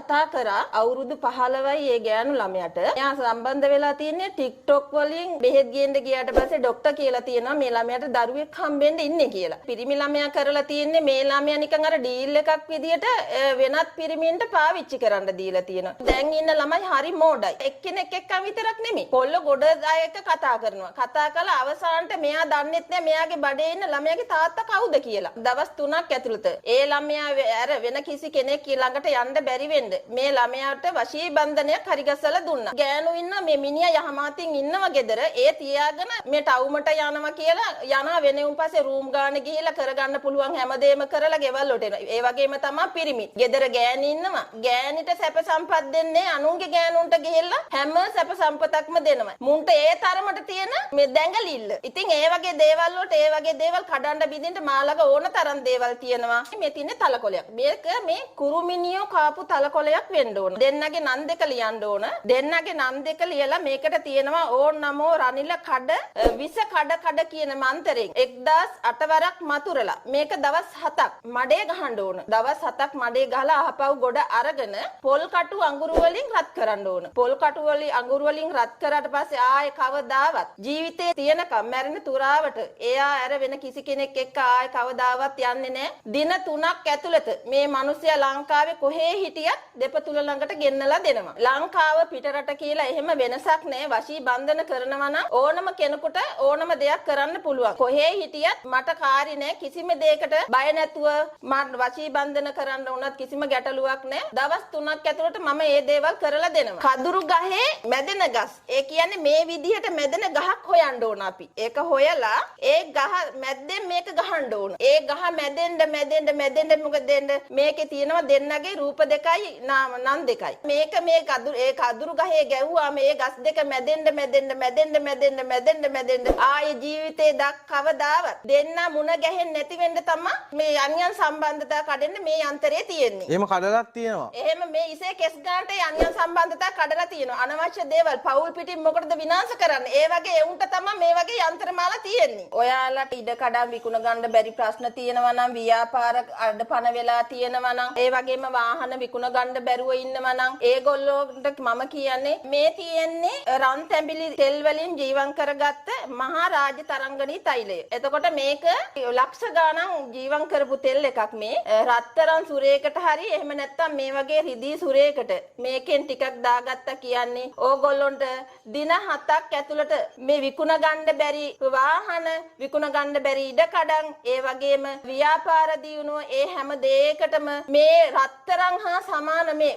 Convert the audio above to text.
කතා කරා අවුරුදු 15යි ඒ ගෑනු ළමයාට. එයා සම්බන්ධ වෙලා තින්නේ TikTok වලින් බෙහෙත් ගේන්න ගියාට පස්සේ ડોක්ටර් කියලා තියෙනවා මේ ළමයාට දරුවෙක් හම්බෙන්න ඉන්නේ කියලා. පිරිමි ළමයා කරලා තින්නේ මේ ළමයා නිකන් අර ඩීල් එකක් විදියට වෙනත් පිරිමින්ට පාවිච්චි කරන්න දීලා තියෙනවා. දැන් ඉන්න ළමයි හරි මෝඩයි. එක්කෙනෙක් එක්කම විතරක් නෙමෙයි. කොල්ල ගොඩ අය එක්ක කතා කරනවා. කතා කළා අවසානට මෙයා දන්නෙත් නෑ මෙයාගේ බඩේ ඉන්න ළමයාගේ තාත්තා කවුද කියලා. දවස් 3ක් ඇතුළත ඒ ළමයා අර වෙන කිසි කෙනෙක් ළඟට යන්න බැරි වෙන්න මේ ළමයාට වශී බන්ධනයක් හරි ගස්සලා දුන්නා. ගෑනු ඉන්න මේ මිනිහා යහමාතින් ඉන්නවා ගෙදර. ඒ තියාගෙන මේ ටවුමට යනවා කියලා යනවා වෙනුම් පස්සේ රූම් ගානේ ගිහිල්ලා කරගන්න පුළුවන් හැමදේම කරලා ගෙවල් වලට එනවා. ඒ වගේම තමයි පිරිමි. ගෙදර ගෑණි ඉන්නවා. ගෑණිට සැප සම්පත් දෙන්නේ අනුන්ගේ ගෑනුන්ට ගිහිල්ලා හැම සැප සම්පතක්ම දෙනවා. මුන්ට ඒ තරමට තියෙන මේ දැඟලිල්ල. ඉතින් ඒ වගේ දේවල් වලට ඒ වගේ දේවල් කඩන්න බින්දින්න මාළක ඕන තරම් දේවල් තියෙනවා. මේ තින්නේ තලකොලයක්. මේක මේ කුරුමිනියෝ කාපු තලකොලයක් වෙන්න ඕන. දෙන්නගේ නම් දෙක ලියන්න ඕන. දෙන්නගේ නම් දෙක ලියලා මේකට තියෙනවා ඕන් නමෝ රනිල කඩ විස කඩ කියන මන්තරෙන් 1008 වරක් මතුරලා මේක දවස් 7ක් මඩේ ගහන්න ඕන. දවස් 7ක් මඩේ ගහලා අහපව් ගොඩ අරගෙන පොල් කටු අඟුරු වලින් රත් කරන්න ඕන. පොල් කටු වලින් අඟුරු වලින් රත් කරාට පස්සේ ආයේ කවදාවත් ජීවිතේ තියෙනකම් මැරෙන තුරාවට එයා අර වෙන කිසි කෙනෙක් එක්ක ආයේ කවදාවත් යන්නේ නැහැ. දින 3ක් ඇතුළත මේ මිනිස්සයා ලංකාවේ කොහේ හිටියත් දෙපතුල ළඟට ගෙන්නලා දෙනවා. ලංකාව පිටරට කියලා එහෙම වෙනසක් නැහැ. වශී බන්ධන කරනවා නම් ඕනම කෙනෙකුට ඕනම දෙයක් කරන්න පුළුවන්. කොහේ හිටියත් මට කාරි නැහැ. කිසිම දෙයකට බය නැතුව වශී බන්ධන කරන්න උනත් කිසිම ගැටලුවක් නැහැ. දවස් 3ක් ඇතුළත මම මේ දේවල් කරලා දෙනවා. කදුරු ගහේ මැදෙන ගස්. ඒ කියන්නේ මේ විදිහට මැදෙන ගහක් හොයන්න ඕන අපි. ඒක හොයලා ඒ ගහ මැද්දෙන් මේක ගහන්න ඕන. ඒ ගහ මැදෙන්න මොකද මේකේ තියෙනවා දෙන්නගේ රූප දෙකයි නම් දෙකයි. මේක මේ කදුරු ගහේ ගැව්වා මේ ගස් දෙක මැදෙන්න ආයේ ජීවිතේ කවදාවත් දෙන්න මුණ ගැහෙන්නේ නැති වෙන්න තමයි මේ අන්‍යයන් සම්බන්ධතා කඩෙන්න මේ යන්ත්‍රය තියෙන්නේ. එහෙම කඩලක් තියෙනවා. එහෙම මේ ඉසේ කෙස් ගන්නට අන්‍යයන් සම්බන්ධතා කඩලා තියෙනවා. අනවශ්‍ය දේවල් පෞල් පිටින් මොකටද විනාශ කරන්නේ? ඒ වගේ උන්ට තමයි මේ වගේ යන්ත්‍රමාලා තියෙන්නේ. ඔයාලට ඉඩ කඩම් විකුණ ගන්න බැරි ප්‍රශ්න තියෙනවා නම් ව්‍යාපාර අඩපණ වෙලා තියෙනවා නම් ඒ වගේම වාහන විකුණ ගන්න බැරුව ඉන්නවා නම් ඒගොල්ලෝන්ට මම කියන්නේ මේ තියෙන්නේ රන් තැඹිලි තෙල් වලින් ජීවම් කරගත්ත මහා රාජ්‍ය තරංගනී තෛලය. එතකොට මේක ලක්ෂ ගණන් ජීවම් කරපු තෙල් එකක් මේ රත්තරන් සුරේකට හරි එහෙම නැත්නම් මේ වගේ රිදී සුරේකට මේකෙන් ටිකක් දාගත්තා කියන්නේ ඕගොල්ලොන්ට දින 7ක් ඇතුළත මේ විකුණ ගන්න බැරි වාහන විකුණ ගන්න බැරි ඉඩ කඩන් ඒ වගේම ව්‍යාපාර දියුණුව ඒ හැම දෙයකටම මේ රත්තරන් හා සමාන මේ